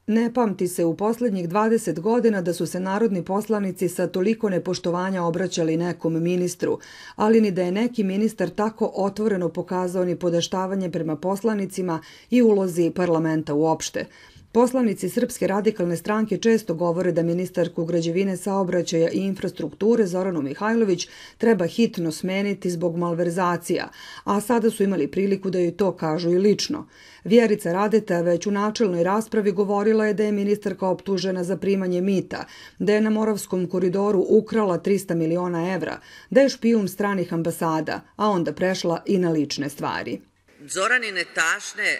Ne pamti se u poslednjih 20 godina da su se narodni poslanici sa toliko nepoštovanja obraćali nekom ministru, ali ni da je neki ministar tako otvoreno pokazao ni podaštavanje prema poslanicima i ulozi parlamenta uopšte. Poslanici Srpske radikalne stranke često govore da ministarku građevine, saobraćaja i infrastrukture Zoranu Mihajlović treba hitno smeniti zbog malverzacija, a sada su imali priliku da joj to kažu i lično. Vjerica Radeta već u načelnoj raspravi govorila je da je ministarka optužena za primanje mita, da je na Moravskom koridoru ukrala 300 miliona evra, da je špijun stranih ambasada, a onda prešla i na lične stvari. Zoranine tašne,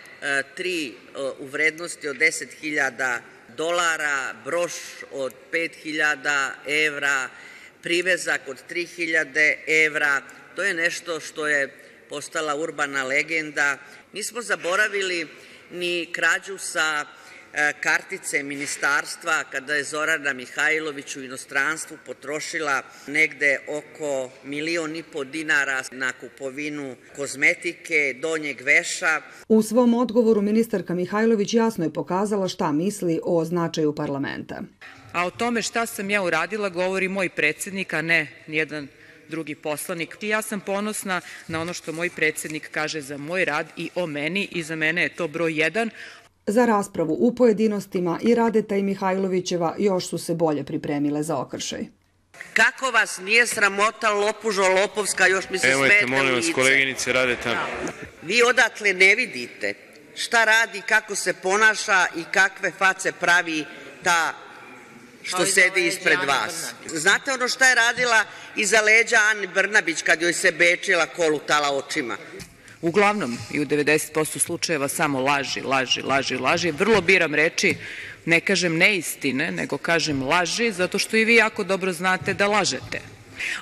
3 u vrednosti od $10.000, broš od 5.000 evra, privezak od 3.000 evra, to je nešto što je postala urbana legenda. Nismo zaboravili ni krađu sa kartice ministarstva kada je Zorana Mihajlović u inostranstvu potrošila negde oko $1.500.000 na kupovinu kozmetike, donjeg veša. U svom odgovoru ministarka Mihajlović jasno je pokazala šta misli o značaju parlamenta. A o tome šta sam ja uradila govori moj predsjednik, a ne nijedan drugi poslanik. Ja sam ponosna na ono što moj predsjednik kaže za moj rad i o meni i za mene je to broj 1. Za raspravu u pojedinostima i Radeta i Mihajlovićeva još su se bolje pripremile za okršaj. Kako vas nije sramota, lopužo lopovska, još mi se smete u lice. Nemojte, molim vas, koleginice Radeta. Vi odatle ne vidite šta radi, kako se ponaša i kakve face pravi ta što sedi ispred vas. Znate ono šta je radila iza leđa Ani Brnabić kad joj se bečila, kolutala očima? Uglavnom i u 90% slučajeva samo laži. Vrlo biram reči, ne kažem neistine, nego kažem laži, zato što i vi jako dobro znate da lažete.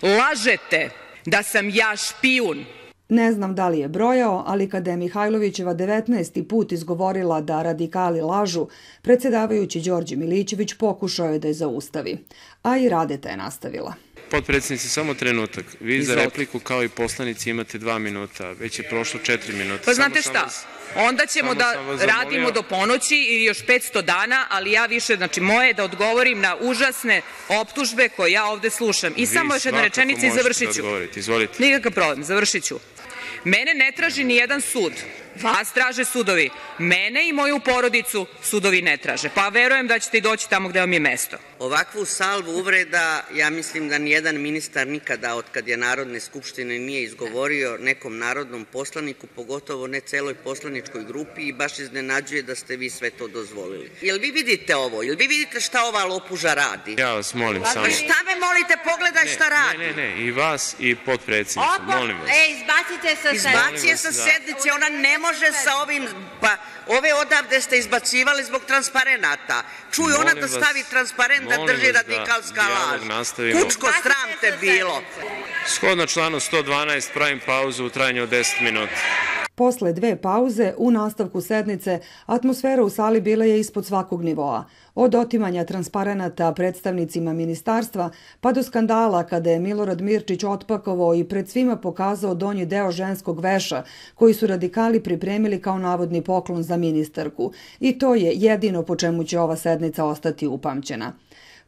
Lažete da sam ja špijun. Ne znam da li je brojao, ali kada je Mihajlovićeva 19. put izgovorila da radikali lažu, predsjedavajući Đorđe Milićević pokušao je da je zaustavi. A i Radeta je nastavila. Potpredsjednici, samo trenutak. Vi za repliku kao i poslanici imate 2 minuta. Već je prošlo 4 minuta. Pa znate šta? Onda ćemo da radimo do ponoći ili još 500 dana, ali ja više, znači moje je da odgovorim na užasne optužbe koje ja ovde slušam. I samo još jedna rečenica i završit ću. Nikakav problem, završit ću. Mene ne traži ni jedan sud. Vas traže sudovi. Mene i moju porodicu sudovi ne traže. Pa verujem da ćete i doći tamo gde vam je mesto. Ovakvu salvu uvreda, ja mislim da nijedan ministar nikada od kad je Narodne skupštine nije izgovorio nekom narodnom poslaniku, pogotovo ne celoj poslaničkoj grupi, i baš iznenađuje da ste vi sve to dozvolili. Jel vi vidite ovo? Jel vi vidite šta ova lopuža radi? Ja vas molim samo. Šta me molite? Pogledaj šta radi. Ne, i vas i potpredsjednicu, molim vas. Izbacite sa sednice. Izbacije sa sednice, ona ne može sa ovim, pa ove odavde ste izbacivali zbog transparenata. Čuj, ona da stavi transparent da drži radikalska laž. Kučko, sram te bilo. Shodno članu 112 pravim pauzu u trajanju od 10 minuta. Posle 2 pauze, u nastavku sednice, atmosfera u sali bila je ispod svakog nivoa. Od otimanja transparenata predstavnicima ministarstva, pa do skandala kada je Milorad Mirčić otpakovao i pred svima pokazao donji deo ženskog veša, koji su radikali pripremili kao navodni poklon za ministarku. I to je jedino po čemu će ova sednica ostati upamćena.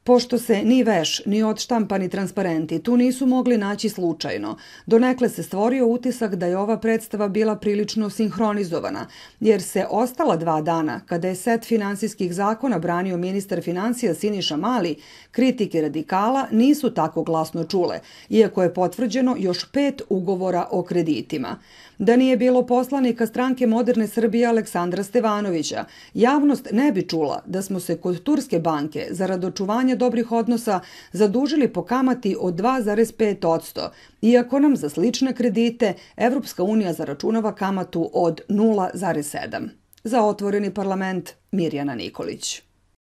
Pošto se ni veš, ni odštampani transparenti tu nisu mogli naći slučajno, donekle se stvorio utisak da je ova predstava bila prilično sinhronizovana, jer se ostala 2 dana, kada je set finansijskih zakona branio ministar finansija Siniša Mali, kritike radikala nisu tako glasno čule, iako je potvrđeno još 5 ugovora o kreditima. Da nije bilo poslanika Stranke moderne Srbije Aleksandra Stevanovića, javnost ne bi čula da smo se kod Turske banke zarad očuvanja dobrih odnosa zadužili po kamati od 2,5%, iako nam za slične kredite Evropska unija zaračunava kamatu od 0,7%. Za Otvoreni parlament, Mirjana Nikolić.